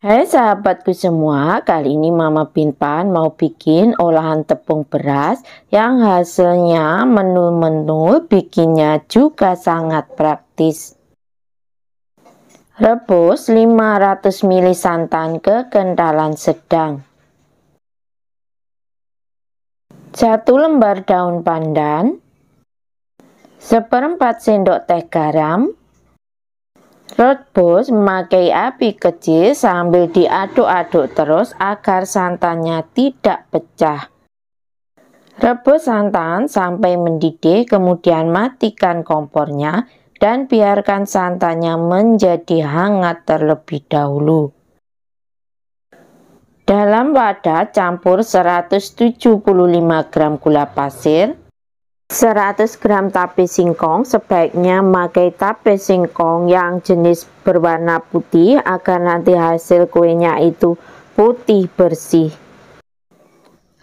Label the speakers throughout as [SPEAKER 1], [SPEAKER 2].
[SPEAKER 1] Hai sahabatku semua, kali ini Mama Pinpan mau bikin olahan tepung beras yang hasilnya menu-menu, bikinnya juga sangat praktis. Rebus 500 ml santan ke kentalan sedang. 1 lembar daun pandan, 1/4 sendok teh garam. Rebus memakai api kecil sambil diaduk-aduk terus agar santannya tidak pecah. Rebus santan sampai mendidih, kemudian matikan kompornya dan biarkan santannya menjadi hangat terlebih dahulu. Dalam wadah campur 175 gram gula pasir, 100 gram tape singkong. Sebaiknya memakai tape singkong yang jenis berwarna putih agar nanti hasil kuenya itu putih bersih.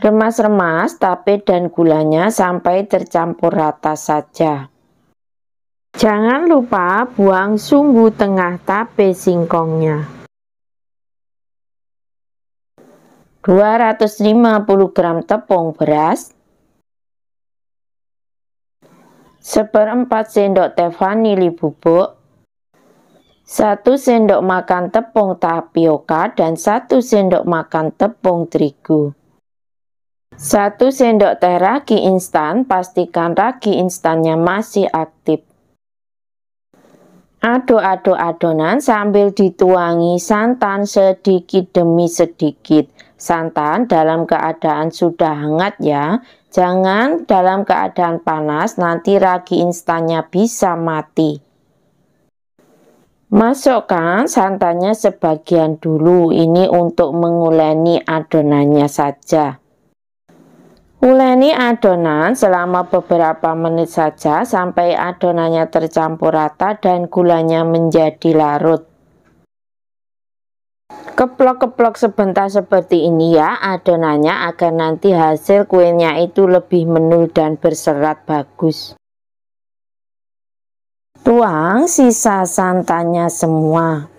[SPEAKER 1] Remas-remas tape dan gulanya sampai tercampur rata saja. Jangan lupa buang sumbu tengah tape singkongnya. 250 gram tepung beras, 1/4 sendok teh vanili bubuk, 1 sendok makan tepung tapioka dan 1 sendok makan tepung terigu. 1 sendok teh ragi instan, pastikan ragi instannya masih aktif. Aduk-aduk adonan sambil dituangi santan sedikit demi sedikit. Santan dalam keadaan sudah hangat ya, jangan dalam keadaan panas, nanti ragi instannya bisa mati. Masukkan santannya sebagian dulu, ini untuk menguleni adonannya saja. Uleni adonan selama beberapa menit saja sampai adonannya tercampur rata dan gulanya menjadi larut. Keplok-keplok sebentar seperti ini ya adonannya agar nanti hasil kuenya itu lebih menul dan berserat bagus. Tuang sisa santannya semua.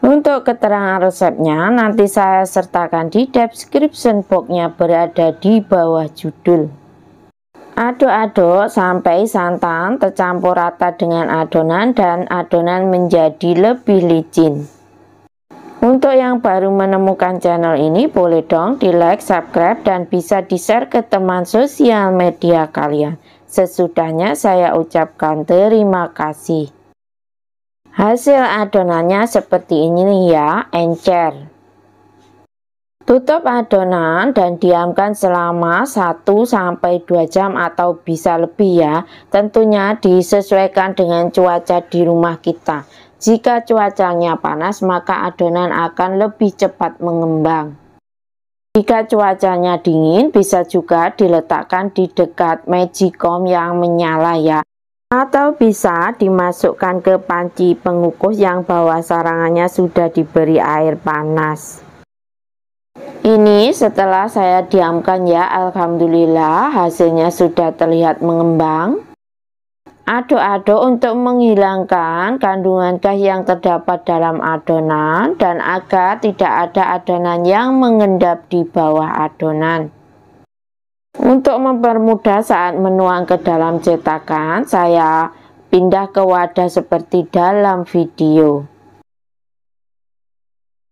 [SPEAKER 1] Untuk keterangan resepnya nanti saya sertakan di description box-nya, berada di bawah judul. Aduk-aduk sampai santan tercampur rata dengan adonan dan adonan menjadi lebih licin. Untuk yang baru menemukan channel ini, boleh dong di like, subscribe, dan bisa di share ke teman sosial media kalian. Sesudahnya saya ucapkan terima kasih. Hasil adonannya seperti ini ya, encer. Tutup adonan dan diamkan selama 1-2 jam atau bisa lebih ya. Tentunya disesuaikan dengan cuaca di rumah kita. Jika cuacanya panas maka adonan akan lebih cepat mengembang. Jika cuacanya dingin bisa juga diletakkan di dekat magicom yang menyala ya. Atau bisa dimasukkan ke panci pengukus yang bawah sarangannya sudah diberi air panas. Ini setelah saya diamkan ya, alhamdulillah hasilnya sudah terlihat mengembang. Aduk-aduk untuk menghilangkan kandungan gas yang terdapat dalam adonan dan agar tidak ada adonan yang mengendap di bawah adonan. Untuk mempermudah saat menuang ke dalam cetakan, saya pindah ke wadah seperti dalam video.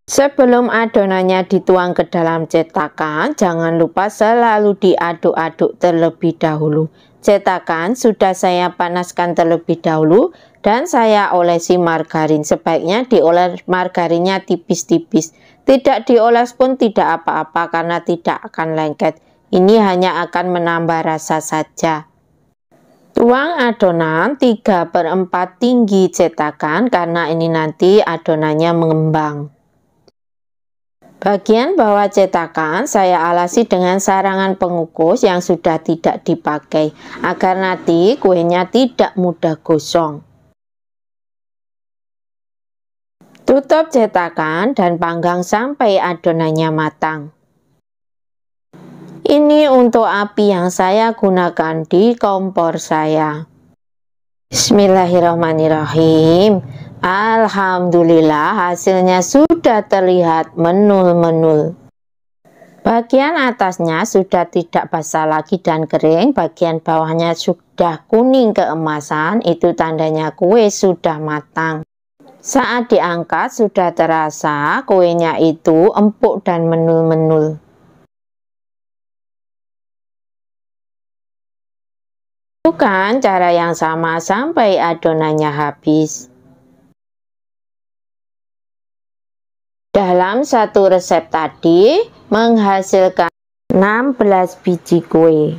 [SPEAKER 1] Sebelum adonannya dituang ke dalam cetakan, jangan lupa selalu diaduk-aduk terlebih dahulu. Cetakan sudah saya panaskan terlebih dahulu dan saya olesi margarin. Sebaiknya dioles margarinnya tipis-tipis. Tidak dioles pun tidak apa-apa karena tidak akan lengket. Ini hanya akan menambah rasa saja. Tuang adonan 3/4 tinggi cetakan karena ini nanti adonannya mengembang. Bagian bawah cetakan saya alasi dengan sarangan pengukus yang sudah tidak dipakai agar nanti kuenya tidak mudah gosong. Tutup cetakan dan panggang sampai adonannya matang. Ini untuk api yang saya gunakan di kompor saya. Bismillahirrahmanirrahim. Alhamdulillah, hasilnya sudah terlihat menul-menul. Bagian atasnya sudah tidak basah lagi dan kering, bagian bawahnya sudah kuning keemasan, itu tandanya kue sudah matang. Saat diangkat sudah terasa kuenya itu empuk dan menul-menul. Lakukan cara yang sama sampai adonannya habis. Dalam satu resep tadi menghasilkan 16 biji kue.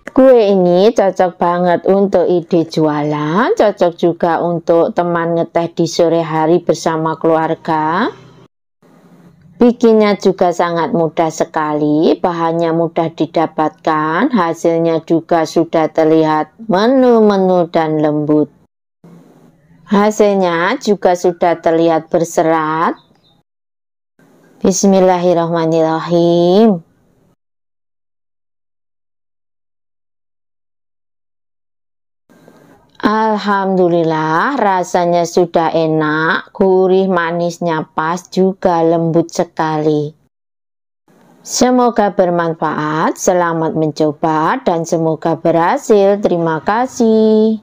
[SPEAKER 1] Kue ini cocok banget untuk ide jualan, cocok juga untuk teman ngeteh di sore hari bersama keluarga. Bikinnya juga sangat mudah sekali, bahannya mudah didapatkan, hasilnya juga sudah terlihat menul-menul dan lembut. Hasilnya juga sudah terlihat berserat. Bismillahirrahmanirrahim. Alhamdulillah, rasanya sudah enak, gurih manisnya pas, juga lembut sekali. Semoga bermanfaat, selamat mencoba, dan semoga berhasil. Terima kasih.